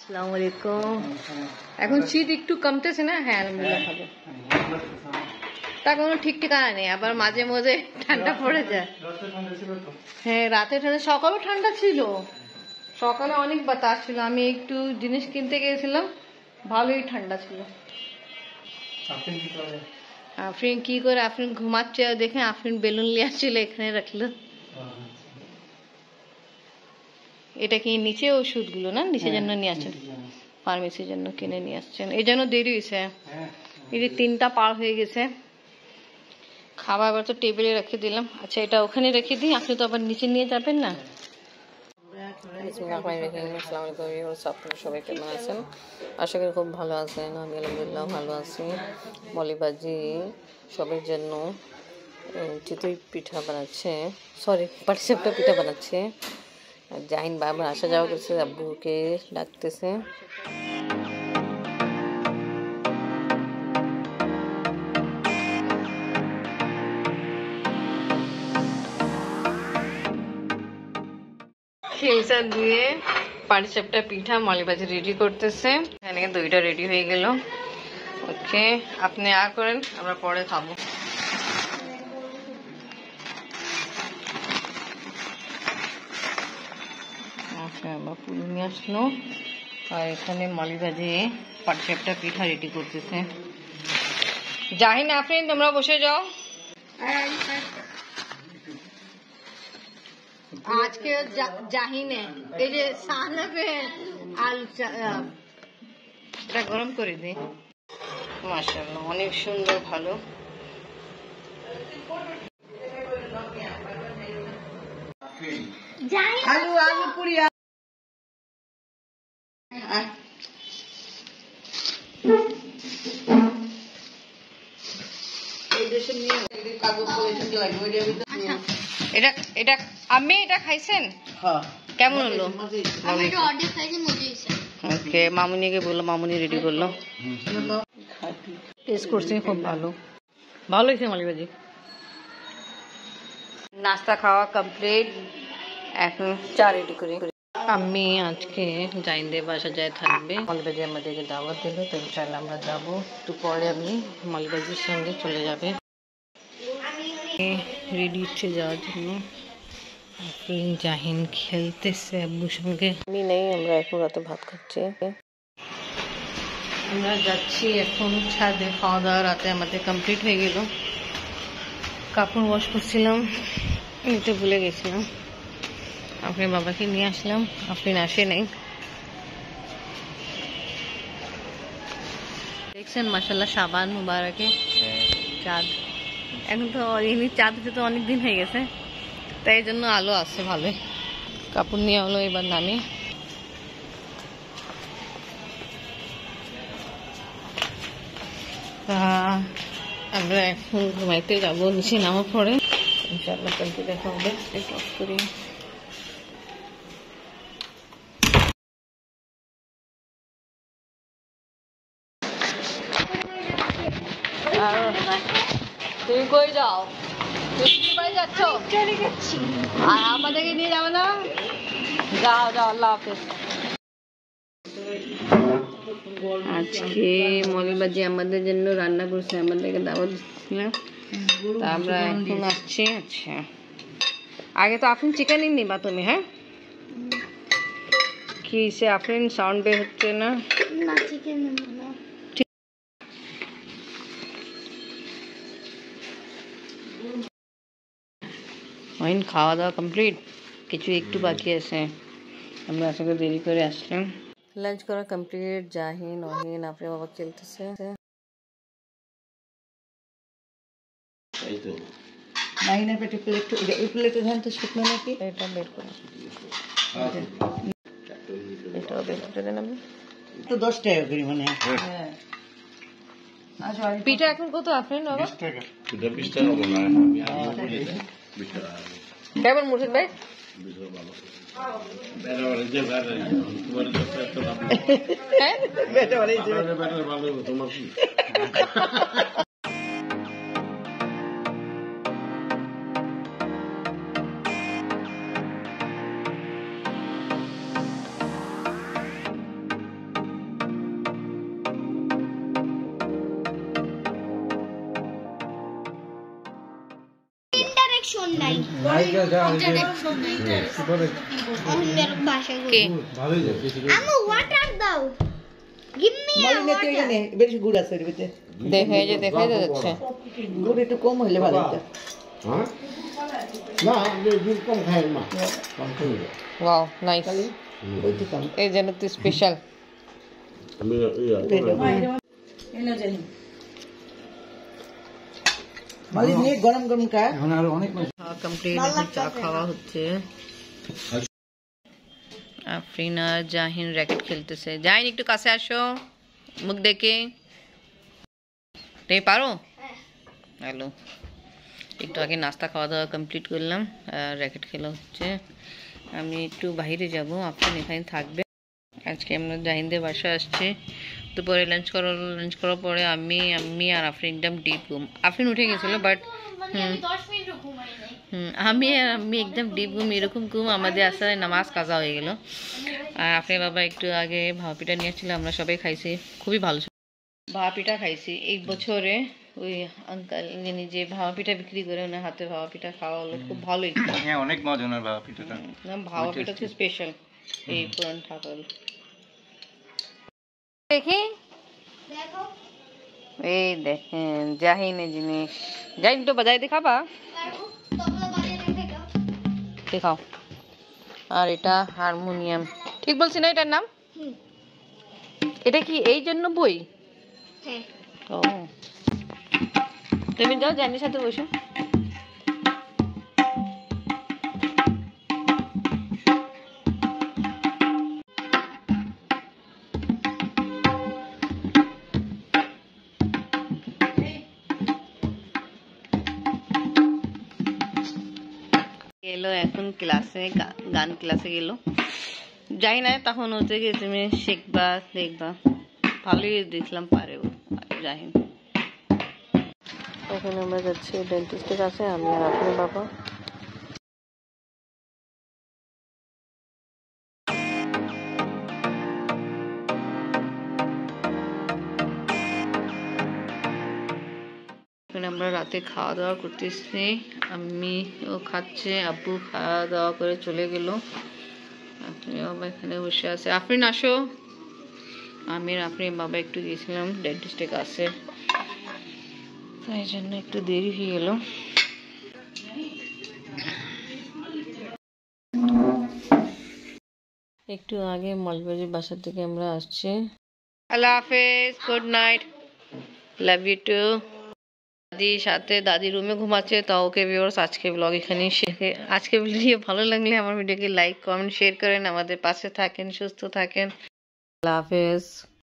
আসসালামু আলাইকুম। এখন শীত একটু কমতেছে না? হ্যাঁ আলহামদুলিল্লাহ ভালো। তা কোনো ঠিক ঠিকানা নেই, আবার মাঝে মাঝে ঠান্ডা পড়ে যায়। হ্যাঁ রাতে ঠান্ডা, সকালেও ঠান্ডা ছিল, সকালে অনেক বাতাস ছিল। আমি একটু জিনিস কিনতে গিয়েছিলাম, ভালোই ঠান্ডা ছিল। আফরিন কি করে? আফরিন ঘুমাচ্ছে, দেখে আফরিন বেলুন নিয়ে আসছিল, এখানে রাখলো। এটা কি নিচে ওষুধগুলো না? নিচের জন্য নিয়ে আসছেন, ফার্মেসির জন্য কিনে নিয়ে আসছেন, এই জন্য দেরি হয়েছে। এই যে 3টা পার হয়ে গেছে। খাবার আবার তো টেবিলে রেখে দিলাম। আচ্ছা এটা ওখানে রেখে দিই, আপনি তো আবার নিচে নিয়ে যাবেন না। সবাই কেমন আছেন? আশা করি খুব ভালো আছেন। আমি আলহামদুলিল্লাহ ভালো আছি। মলিবাজি সবার জন্য চিতই পিঠা বানাচ্ছে, সরি পাটিসাপটা পিঠা বানাচ্ছে। জাহিন বাবার আসা যাওয়া করছে, আব্বুকে ডাকতেছে। খিলসা দিয়ে পাটিসাপটা পিঠা মলিবাজি রেডি করতেছে। এখানে দইটা রেডি হয়ে গেল। ওকে আপনি করেন, আমরা পরে খাবো। আচ্ছা বাপু নিয়ে আসলো, আর এখানে মলিবাজি পাটিসাপটা পিঠা রেডি করতেছে। জাহিন আফরিন তোমরা বসে যাও। আজকে জাহিনে এই যে সাহানাবে এটা গরম করে দিই। মাশাআল্লাহ অনেক সুন্দর, ভালো। আলু আলু পুরি এটা এটা আমি এটা খাইছেন? কেমন হলো? ওকে মামুনিকে বললো, মামুনি রেডি করলো, টেস্ট করছি, খুব ভালো, ভালো হয়েছে মলিবাজি। নাস্তা খাওয়া কমপ্লিট, এখন চা রেডি করি। আমি আজকে জাইনদের বাসা যায় থাকবে, মলিবাজি আমাদেরকে দাওয়াত দিল, তো ইনশাআল্লাহ আমরা যাবো। একটু পরে আমি মলিবাজির সঙ্গে চলে যাবে, রেডি হচ্ছে যাওয়ার জন্য। জাহিন খেলতেছে আব্বুর সঙ্গে, আমি নেই, আমরা এখন রাতে ভাত খাচ্ছি। আমরা যাচ্ছি এখন ছাদে, খাওয়া দাওয়া রাতে আমাদের কমপ্লিট হয়ে গেল। কাপড় ওয়াশ করছিলাম, নিতে ভুলে গেছিলাম। আপনার বাবাকে নিয়ে আসলাম, আপনি আসে নাই। দেখছেন মাশাআল্লাহ শাবান মুবারকে চাঁদ। এখন তো এমনি চাঁদ তো অনেকদিন হয়ে গেছে, তাই জন্য আলো আসছে ভালোই। কাপড় নিয়ে হলো এবার নামি। আমরা এখন ঘুমাইতে যাবো, নিচে নামার পরে ইনশাআল্লাহ কালকে দেখা হবে। অফ করি। তুমি কই যাও? তুমি বাড়ি যাচ্ছ? চলে যাচ্ছি। আর আমাদেরকে নিয়ে যাবে না? যাও যাও, আল্লাহ হাফেজ। আজকে মলিবাজি আমাদের জন্য রান্না করছে, আমাদেরকে দাওয়াত দিচ্ছিলাম, তা আমরা এখন আসছি। আচ্ছা আগে তো আফরিন চিকেন নিবা তুমি? হ্যাঁ কি সে আফরিন সাউন্ড বের হচ্ছে না? চিকেন খাওয়া দাওয়া কমপ্লিট, কিছু একটু বাকি আছে, আমরা আসলে দেরি করে আসলাম। লাঞ্চ করা কমপ্লিট, জাহিন ওহিন আপনার বাবা খেলতেছে। নাইনের পেটে প্লেট, ওই প্লেটে ধান তো শুকনো নাকি? এটা বের করে, এটাও বের করে দেন। আমি তো 10 টাকা করি মানে। হ্যাঁ পিঠা এখন কত আপনার বাবা? 20 টাকা। পিঠা 20 টাকা বলা হয়, আমি 20 টাকা। কেমন মুর্শিদ ভাই? ভালো। তোমার কি ইন্টারেকশন নাই অন্যের ভাষা ভালোই যাচ্ছে আমু ওয়াটার দাও গিভ মি ওয়াটার বেশি গুড় আছে এর ভিতরে দেখা যাচ্ছে গুড় একটু কম হলে ভালো হতো হ্যাঁ না দুধ কম খাই না কম খাই ওয়াও নাইস ওইটি কম এই যেন তো স্পেশাল আমি মালি নিয়ে গরম গরম খা এখন আর অনেক কমপ্লিট চা খাওয়া হচ্ছে আফরিন আর জাহিন র্যাকেট খেলতেছে জাহিন একটু কাছে আসো মুখ দেখে তুমি পারো হ্যালো একটু আগে নাস্তা খাওয়া দাওয়া কমপ্লিট করলাম আর র্যাকেট খেলা হচ্ছে আমি একটু বাইরে যাব আফরিন এখানে থাকবে আজকে আমরা জাহিনদের বাসা আসছি দুপুরে লাঞ্চ করার পরে আমি আর আফরিন একদম ডিপ ঘুম আফরিন উঠে গেছিল বাট আমি একদম ডিপ ঘুম এরকম ঘুম আমাদের আসলে নামাজ কাজা হয়ে গেল আর আফরিন বাবা একটু আগে ভাপা পিঠা নিয়েছিল আমরা সবাই খাইছি খুবই ভালো ভাপা পিঠা খাইছি এই বছরে ওই আঙ্কাল যিনি যে ভাপা পিঠা বিক্রি করে ওনার হাতে ভাপা পিঠা খাওয়া হলো খুব ভালোই হ্যাঁ অনেক মজা ওনার ভাপা পিঠাটা না ভাপা পিঠা তো স্পেশাল এই পুরান ঠাকুর দেখি দেখো এই দেখেন জাহিনের জিনিস জাহিন তো বাজাই দেখাবা তবলা বাজিয়ে দেখাও দেখাও আর এটা হারমোনিয়াম ঠিক বলছি না এটার নাম এটা কি এই জন্য বই হ্যাঁ ও তুমি যাও জাহিনের সাথে বসো গেলো এখন ক্লাসে গান ক্লাসে গেল যাই না তখন হচ্ছে কি তুমি শিখবা দেখবা ভালোই দেখলাম পারে ও জাহিন এখন আমরা যাচ্ছি ডেন্টিস্টের কাছে আমি আর আপনার বাবা আমরা রাতে খাওয়া দাওয়া করতেছি আমি ও খাচ্ছে আব্বু খাওয়া দাওয়া করে চলে গেল আপনি বাবা এখানে বসে আছে আফরিন আসো আমি আর আফরিন বাবা একটু গিয়েছিলাম ডেন্টিস্টের কাছে তাই জন্য একটু দেরি হয়ে গেল একটু আগে মলবাজির বাসা থেকে আমরা আসছি আল্লাহ হাফেজ good night love you too দাদির সাথে দাদি রুমে ঘুমাচ্ছে তাও ওকে ভিউয়ার্স আজকে ব্লগ এখানেই শেখে আজকে ভিডিও ভালো লাগলে আমার ভিডিওকে লাইক কমেন্ট শেয়ার করেন আমাদের পাশে থাকেন সুস্থ থাকেন আল্লাহ হাফেজ